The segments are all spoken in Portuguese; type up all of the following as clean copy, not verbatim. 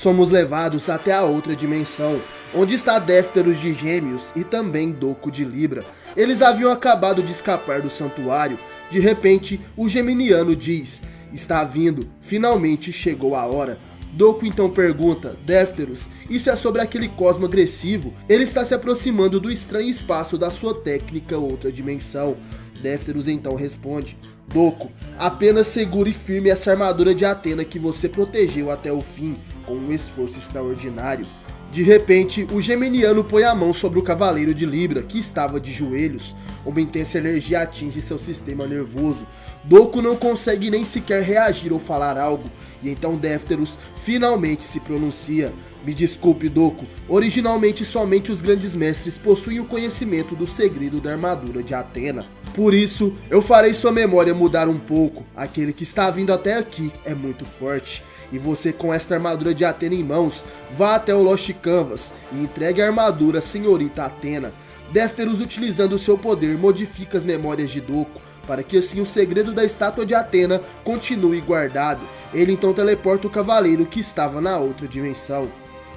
somos levados até a outra dimensão, onde está Défteros de Gêmeos e também Doku de Libra. Eles haviam acabado de escapar do santuário. De repente, o geminiano diz: está vindo, finalmente chegou a hora. Doku então pergunta: Défteros, isso é sobre aquele cosmo agressivo? Ele está se aproximando do estranho espaço da sua técnica outra dimensão. Défteros então responde: Doku, apenas segure firme essa armadura de Athena que você protegeu até o fim, com um esforço extraordinário. De repente, o geminiano põe a mão sobre o cavaleiro de Libra, que estava de joelhos. Uma intensa energia atinge seu sistema nervoso. Doku não consegue nem sequer reagir ou falar algo, e então Défteros finalmente se pronuncia: me desculpe, Doku, originalmente somente os grandes mestres possuem o conhecimento do segredo da armadura de Athena. Por isso, eu farei sua memória mudar um pouco. Aquele que está vindo até aqui é muito forte. E você, com esta armadura de Athena em mãos, vá até o Lost Canvas e entregue a armadura à senhorita Athena. Défteros, utilizando seu poder, modifica as memórias de Doku, para que assim o segredo da estátua de Athena continue guardado. Ele então teleporta o cavaleiro que estava na outra dimensão.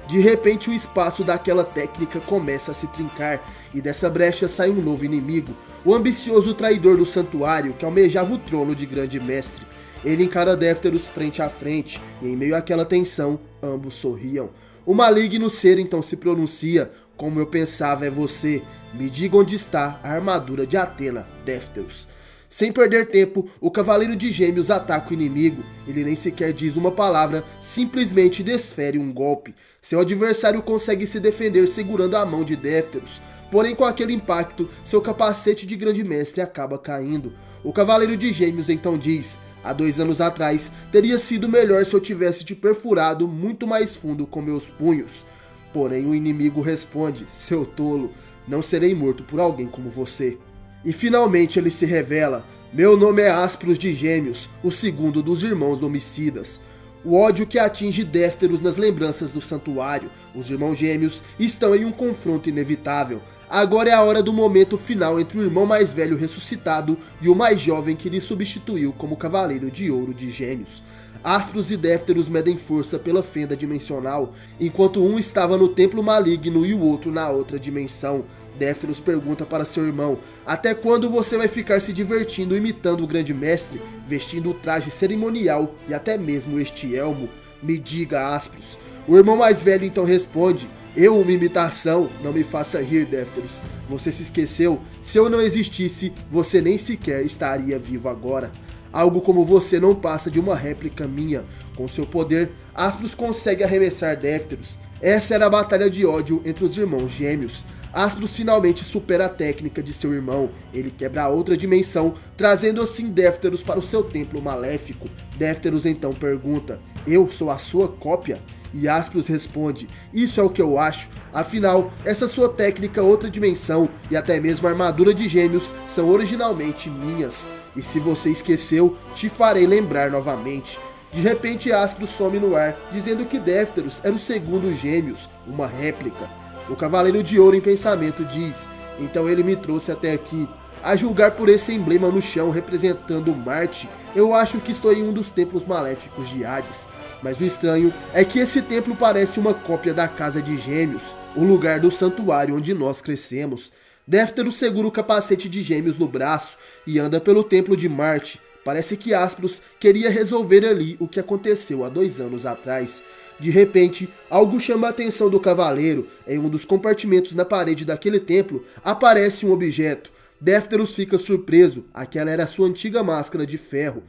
De repente, o espaço daquela técnica começa a se trincar, e dessa brecha sai um novo inimigo, o ambicioso traidor do santuário que almejava o trono de grande mestre. Ele encara Défteros frente a frente, e em meio àquela tensão, ambos sorriam. O maligno ser então se pronuncia: como eu pensava é você, me diga onde está a armadura de Athena, Défteros. Sem perder tempo, o cavaleiro de Gêmeos ataca o inimigo. Ele nem sequer diz uma palavra, simplesmente desfere um golpe. Seu adversário consegue se defender segurando a mão de Défteros, porém com aquele impacto, seu capacete de grande mestre acaba caindo. O cavaleiro de Gêmeos então diz: há 2 anos atrás, teria sido melhor se eu tivesse te perfurado muito mais fundo com meus punhos. Porém o inimigo responde: seu tolo, não serei morto por alguém como você. E finalmente ele se revela: meu nome é Aspros de Gêmeos, o segundo dos irmãos homicidas. O ódio que atinge Défteros nas lembranças do santuário. Os irmãos gêmeos estão em um confronto inevitável. Agora é a hora do momento final entre o irmão mais velho ressuscitado e o mais jovem que lhe substituiu como Cavaleiro de Ouro de Gêmeos. Aspros e Défteros medem força pela fenda dimensional, enquanto um estava no templo maligno e o outro na outra dimensão. Défteros pergunta para seu irmão: até quando você vai ficar se divertindo imitando o grande mestre, vestindo o traje cerimonial e até mesmo este elmo? Me diga, Aspros. O irmão mais velho então responde: eu, uma imitação? Não me faça rir, Défteros. Você se esqueceu? Se eu não existisse, você nem sequer estaria vivo agora. Algo como você não passa de uma réplica minha. Com seu poder, Aspros consegue arremessar Défteros. Essa era a batalha de ódio entre os irmãos gêmeos. Aspros finalmente supera a técnica de seu irmão. Ele quebra a outra dimensão, trazendo assim Défteros para o seu templo maléfico. Défteros então pergunta: eu sou a sua cópia? E Aspros responde: isso é o que eu acho. Afinal, essa sua técnica, outra dimensão e até mesmo a armadura de Gêmeos são originalmente minhas. E se você esqueceu, te farei lembrar novamente. De repente Aspros some no ar, dizendo que Défteros era o segundo Gêmeos, uma réplica. O Cavaleiro de Ouro em pensamento diz: então ele me trouxe até aqui. A julgar por esse emblema no chão representando Marte, eu acho que estou em um dos templos maléficos de Hades. Mas o estranho é que esse templo parece uma cópia da Casa de Gêmeos, o lugar do santuário onde nós crescemos. Défteros segura o capacete de Gêmeos no braço e anda pelo templo de Marte. Parece que Aspros queria resolver ali o que aconteceu há 2 anos atrás. De repente, algo chama a atenção do cavaleiro. Em um dos compartimentos na parede daquele templo, aparece um objeto. Défteros fica surpreso, aquela era sua antiga máscara de ferro.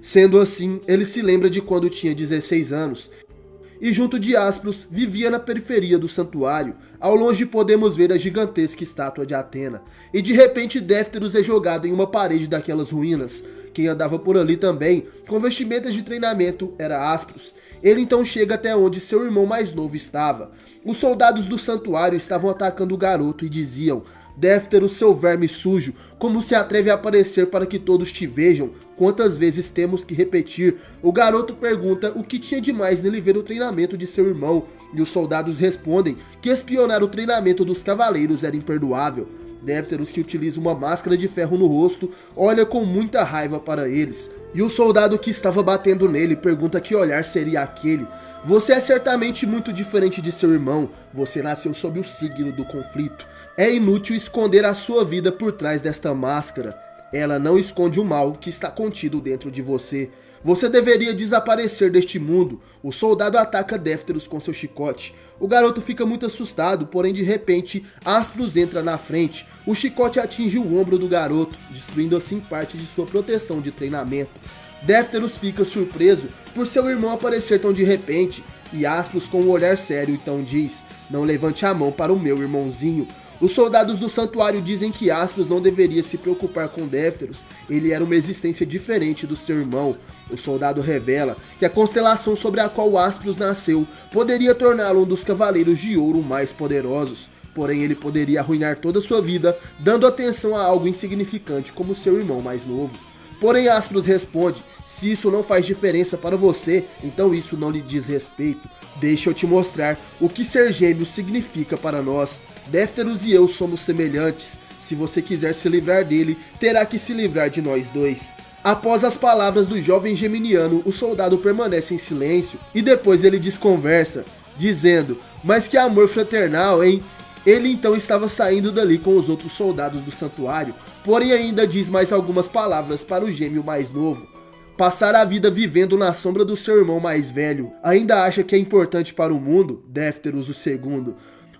Sendo assim, ele se lembra de quando tinha 16 anos. E junto de Aspros, vivia na periferia do santuário. Ao longe podemos ver a gigantesca estátua de Athena. E de repente Défteros é jogado em uma parede daquelas ruínas. Quem andava por ali também, com vestimentas de treinamento, era Aspros. Ele então chega até onde seu irmão mais novo estava. Os soldados do santuário estavam atacando o garoto e diziam: Défteros, seu verme sujo, como se atreve a aparecer para que todos te vejam? Quantas vezes temos que repetir? O garoto pergunta o que tinha de mais nele ver o treinamento de seu irmão, e os soldados respondem que espionar o treinamento dos cavaleiros era imperdoável. Défteros, que utiliza uma máscara de ferro no rosto, olha com muita raiva para eles. E o soldado que estava batendo nele pergunta que olhar seria aquele. Você é certamente muito diferente de seu irmão, você nasceu sob o signo do conflito. É inútil esconder a sua vida por trás desta máscara. Ela não esconde o mal que está contido dentro de você. Você deveria desaparecer deste mundo. O soldado ataca Défteros com seu chicote. O garoto fica muito assustado, porém de repente, Aspros entra na frente. O chicote atinge o ombro do garoto, destruindo assim parte de sua proteção de treinamento. Défteros fica surpreso por seu irmão aparecer tão de repente, e Aspros, com um olhar sério, então diz: não levante a mão para o meu irmãozinho. Os soldados do santuário dizem que Aspros não deveria se preocupar com Défteros, ele era uma existência diferente do seu irmão. O soldado revela que a constelação sobre a qual Aspros nasceu poderia torná-lo um dos cavaleiros de ouro mais poderosos. Porém, ele poderia arruinar toda a sua vida, dando atenção a algo insignificante como seu irmão mais novo. Porém, Aspros responde: se isso não faz diferença para você, então isso não lhe diz respeito. Deixa eu te mostrar o que ser gêmeo significa para nós. Défteros e eu somos semelhantes. Se você quiser se livrar dele, terá que se livrar de nós dois. Após as palavras do jovem geminiano, o soldado permanece em silêncio e depois ele desconversa, dizendo: mas que amor fraternal, hein? Ele então estava saindo dali com os outros soldados do santuário, porém ainda diz mais algumas palavras para o gêmeo mais novo. Passar a vida vivendo na sombra do seu irmão mais velho, ainda acha que é importante para o mundo? Défteros o segundo.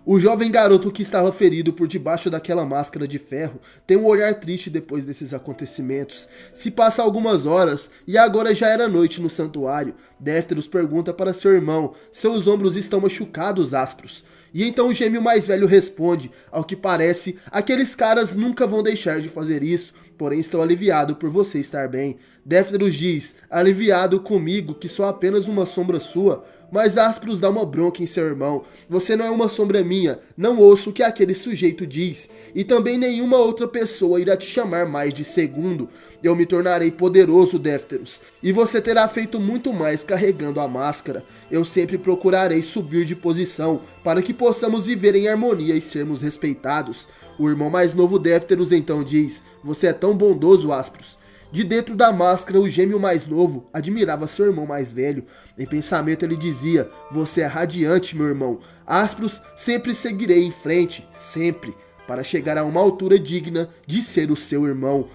O jovem garoto que estava ferido por debaixo daquela máscara de ferro tem um olhar triste depois desses acontecimentos. Se passa algumas horas e agora já era noite no santuário. Défteros pergunta para seu irmão: seus ombros estão machucados, Aspros? E então o gêmeo mais velho responde: ao que parece, aqueles caras nunca vão deixar de fazer isso, porém estou aliviado por você estar bem. Défteros diz: aliviado comigo, que sou apenas uma sombra sua? Mas Aspros dá uma bronca em seu irmão: você não é uma sombra minha, não ouço o que aquele sujeito diz, e também nenhuma outra pessoa irá te chamar mais de segundo. Eu me tornarei poderoso, Défteros, e você terá feito muito mais carregando a máscara. Eu sempre procurarei subir de posição, para que possamos viver em harmonia e sermos respeitados. O irmão mais novo Défteros então diz: você é tão bondoso, Aspros. De dentro da máscara, o gêmeo mais novo admirava seu irmão mais velho. Em pensamento ele dizia: você é radiante, meu irmão. Aspros, sempre seguirei em frente, sempre, para chegar a uma altura digna de ser o seu irmão.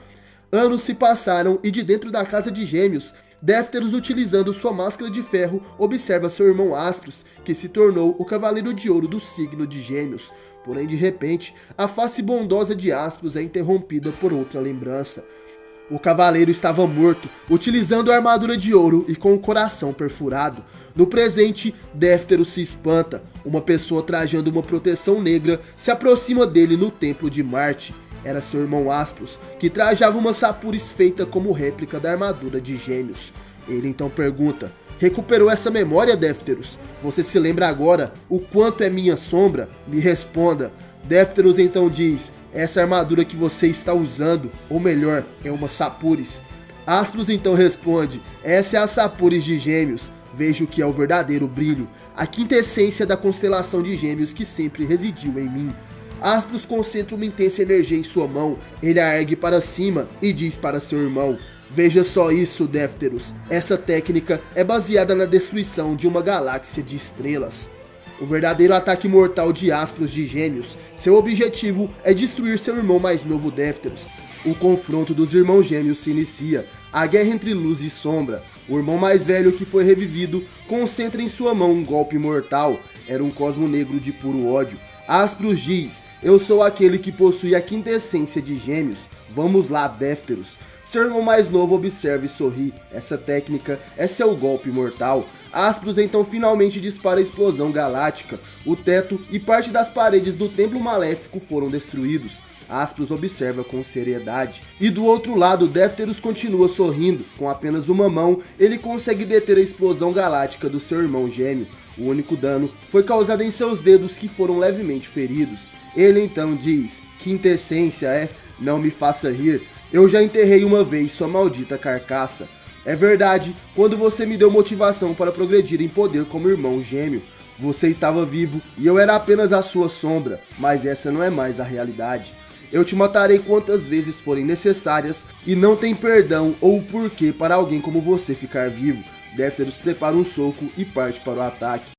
Anos se passaram e de dentro da casa de gêmeos, Défteros, utilizando sua máscara de ferro, observa seu irmão Aspros, que se tornou o cavaleiro de ouro do signo de Gêmeos. Porém, de repente, a face bondosa de Aspros é interrompida por outra lembrança. O cavaleiro estava morto, utilizando a armadura de ouro e com o coração perfurado. No presente, Défteros se espanta. Uma pessoa trajando uma proteção negra se aproxima dele no templo de Marte. Era seu irmão Aspros, que trajava uma sapures feita como réplica da armadura de Gêmeos. Ele então pergunta: recuperou essa memória, Défteros? Você se lembra agora o quanto é minha sombra? Me responda. Défteros então diz: essa armadura que você está usando, ou melhor, é uma sapures. Aspros então responde: essa é a sapures de Gêmeos. Vejo que é o verdadeiro brilho, a quintessência da constelação de Gêmeos que sempre residiu em mim. Aspros concentra uma intensa energia em sua mão, ele a ergue para cima e diz para seu irmão: veja só isso, Défteros, essa técnica é baseada na destruição de uma galáxia de estrelas. O verdadeiro ataque mortal de Aspros de Gêmeos, seu objetivo é destruir seu irmão mais novo Défteros. O confronto dos irmãos gêmeos se inicia, a guerra entre luz e sombra. O irmão mais velho, que foi revivido, concentra em sua mão um golpe mortal, era um cosmo negro de puro ódio. Aspros diz: eu sou aquele que possui a quintessência de Gêmeos, vamos lá, Défteros. Seu irmão mais novo observa e sorri, essa técnica é seu golpe mortal. Aspros então finalmente dispara a explosão galáctica, o teto e parte das paredes do templo maléfico foram destruídos. Aspros observa com seriedade. E do outro lado, Défteros continua sorrindo, com apenas uma mão ele consegue deter a explosão galáctica do seu irmão gêmeo. O único dano foi causado em seus dedos, que foram levemente feridos. Ele então diz: quintessência, é? Não me faça rir, eu já enterrei uma vez sua maldita carcaça. É verdade, quando você me deu motivação para progredir em poder como irmão gêmeo. Você estava vivo e eu era apenas a sua sombra, mas essa não é mais a realidade. Eu te matarei quantas vezes forem necessárias e não tem perdão ou porquê para alguém como você ficar vivo. Défteros prepara um soco e parte para o ataque.